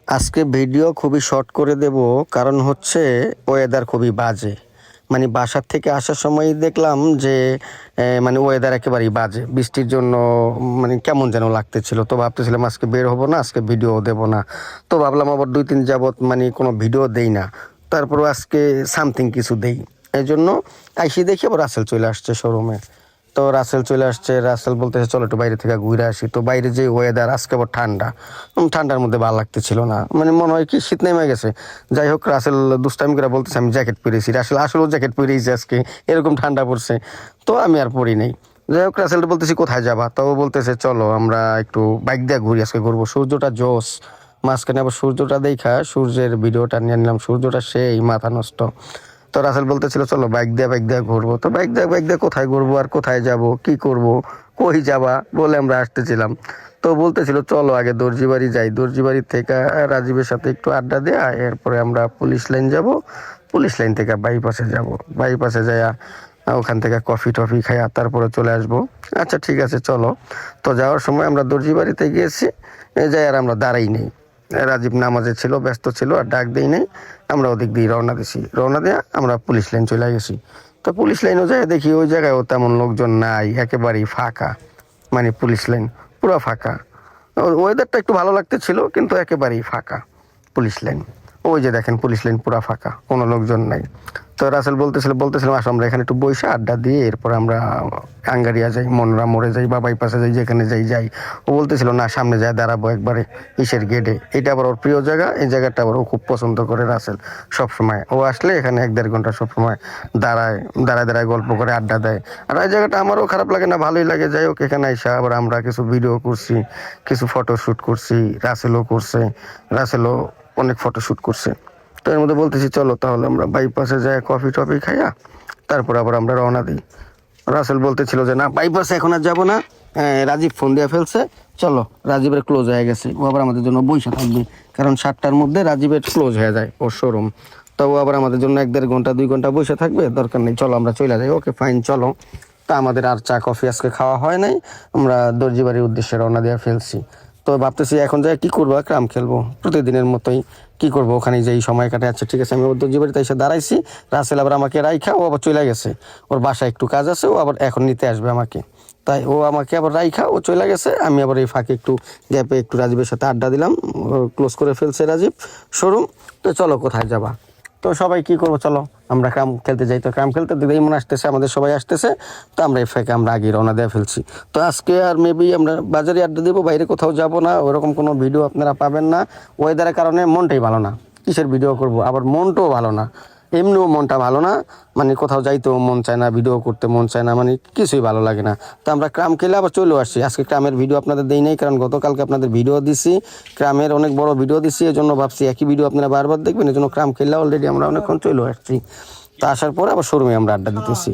আজকে ভিডিও খুবই শর্ট করে দেব, কারণ হচ্ছে ওয়েদার খুবই বাজে। মানে বাসার থেকে আসার সময় দেখলাম যে মানে ওয়েদার একেবারেই বাজে, বৃষ্টির জন্য মানে কেমন যেন লাগতেছিল। তো ভাবতেছিলাম আজকে বের হবো না, আজকে ভিডিও দেব না। তো ভাবলাম আবার 2-3 যাবত মানে কোনো ভিডিও দেই না, তারপরও আজকে সামথিং কিছু দেই। এই জন্য আইসি দেখি আবার রাসেল চলে আসছে শোরুমে। তো রাসেল চলে আসছে, রাসেল বলতেছে চলো একটু বাইরে থেকে ঘুরে আসি। তো বাইরে যে ওয়েদার, আজকে আবার ঠান্ডা, ঠান্ডার মধ্যে ভালো লাগতেছিল না, মানে মনে হয় কি শীত নেমে গেছে। যাই হোক, রাসেল দুষ্টামি করে বলতেছে আমি জ্যাকেট পরেছি। রাসেল আসলেও জ্যাকেট পরেছি আজকে, এরকম ঠান্ডা পড়ছে। তো আমি আর পরি নেই। যাই হোক, রাসেল বলতেছি কোথায় যাবা, তো বলতেছে চলো আমরা একটু বাইক দিয়ে ঘুরি, আজকে ঘুরবো, সূর্যটা জোস। মাঝখানে আবার সূর্যটা দেখা সূর্যের ভিডিওটা নিয়ে নিলাম, সূর্যটা সেই মাথা নষ্ট। তো রাসেল বলতেছিল চলো বাইক দিয়ে ঘুরবো। তো বাইক দিয়ে কোথায় ঘুরবো আর কোথায় যাব, কি করব, কই যাবা বলে আমরা আসতেছিলাম। তো বলতেছিল চলো আগে দর্জি বাড়ি যাই, দর্জি বাড়ি থেকে রাজীবের সাথে একটু আড্ডা দেয়া, এরপরে আমরা পুলিশ লাইন যাব, পুলিশ লাইন থেকে বাইপাসে যাব, বাইপাসে যাইয়া ওখান থেকে কফি টফি খাইয়া তারপরে চলে আসবো। আচ্ছা ঠিক আছে চলো। তো যাওয়ার সময় আমরা দর্জি বাড়িতে গিয়েছি, যাই আর আমরা দাঁড়াই নেই। রাজীব নামাজে ছিল, ব্যস্ত ছিল, আর ডাক দিই নেই। আমরা ওদিক দিয়ে রওনা দিয়ে আমরা পুলিশ লাইন চলে গেছি। তো পুলিশ লাইনও যায় দেখি ওই জায়গায়ও তেমন লোকজন নাই, একেবারেই ফাঁকা। মানে পুলিশ লাইন পুরো ফাঁকা। ওয়েদারটা একটু ভালো লাগতেছিল, কিন্তু একেবারেই ফাঁকা পুলিশ লাইন। ওই যে দেখেন পুলিশ লাইন পুরা ফাঁকা, কোনো লোকজন নাই। তো রাসেল বলতেছিলাম আসো আমরা এখানে একটু বইসা আড্ডা দিয়ে এরপর আমরা আঙ্গারিয়া যাই, মনরা মোড়ে যাই বা বাইপাসে যাই, যেখানে যাই। ও বলতেছিল না সামনে যায় দাঁড়াবো একবারে ইসের গেটে। এটা আবার ওর প্রিয় জায়গা, এই জায়গাটা আবার ও খুব পছন্দ করে রাসেল। সবসময় ও আসলে এখানে 1-1.5 ঘন্টা সবসময় দাঁড়ায় গল্প করে আড্ডা দেয়। আর এই জায়গাটা আমারও খারাপ লাগে না, ভালোই লাগে। যাই হোক, এখানে আইসা আবার আমরা কিছু ভিডিও করছি, কিছু ফটোশ্যুট করছি, রাসেলও অনেক ফটোশ্যুট করছে। তো এর মধ্যে বলতেছি চলো তাহলে আমরা বাইপাসে যাই কফি টফি খাইয়া তারপর আবার আমরা রওনা দিই। রাসেল বলতেছিল যে না বাইপাসে এখন আর যাবো না, রাজীব ফোন দিয়ে ফেলছে, চলো রাজীবের ক্লোজ হয়ে গেছে, ও আবার আমাদের জন্য বসে থাকবে, কারণ 7টার মধ্যে রাজীবের ক্লোজ হয়ে যায় ওর শোরুম। তো ও আবার আমাদের জন্য 1-1.5 ঘন্টা 2 ঘন্টা বসে থাকবে, দরকার নেই, চলো আমরা চলে যাই। ওকে ফাইন চলো। তা আমাদের আর চা কফি আজকে খাওয়া হয় নাই, আমরা দর্জি বাড়ির উদ্দেশ্যে রওনা দিয়ে ফেলছি। তো ভাবতেছি এখন যাই কি করবো, ক্রাম খেলবো প্রতিদিনের মতোই। কি করবো, ওখানে যেই সময় কাটে। আচ্ছা ঠিক আছে, আমি ওর দর্জি বাড়িতে এসে দাঁড়াইছি। রাসেল আবার আমাকে রাইখা ও আবার চলে গেছে, ওর বাসায় একটু কাজ আছে, ও আবার এখন নিতে আসবে আমাকে। তাই ও আমাকে আবার রাইখা ও চলে গেছে। আমি আবার এই ফাঁকে একটু গ্যাপে একটু রাজীবের সাথে আড্ডা দিলাম, ক্লোজ করে ফেলছে রাজীব শোরুম। তো চলো কোথায় যাবা, তো সবাই কি করবো, চলো আমরা ক্রাম খেলতে যাই। তো ক্রাম খেলতে দিকেই মনে আসতেছে, আমাদের সবাই আসতেছে। তো আমরা এই ফাঁকে আমরা আগে রওনা দিয়ে ফেলছি। তো আজকে আর মেবি আমরা বাজারে আড্ডা দেবো, বাইরে কোথাও যাব না, ওরকম কোনো ভিডিও আপনারা পাবেন না। ওয়েদারের কারণে মনটাই ভালো না, কিসের ভিডিও করব, আবার মনটাও ভালো না, এমনিও মনটা ভালো না। মানে কোথাও যাইতেও মন চায় না, ভিডিও করতে মন চায় না, মানে কিছুই ভালো লাগে না। তো আমরা ক্রাম খেলে আবার চলে আসছি। আজকে ক্রামের ভিডিও আপনাদের দেই নাই, কারণ গতকালকে আপনাদের ভিডিও দিছি, ক্রামের অনেক বড় ভিডিও দিছি, এই জন্য ভাবছি একই ভিডিও আপনারা বারবার দেখবেন, এই জন্য ক্রাম খেললে অলরেডি আমরা অনেকক্ষণ চলে আসছি। তা আসার পরে আবার শোরুমে আমরা আড্ডা দিতেছি।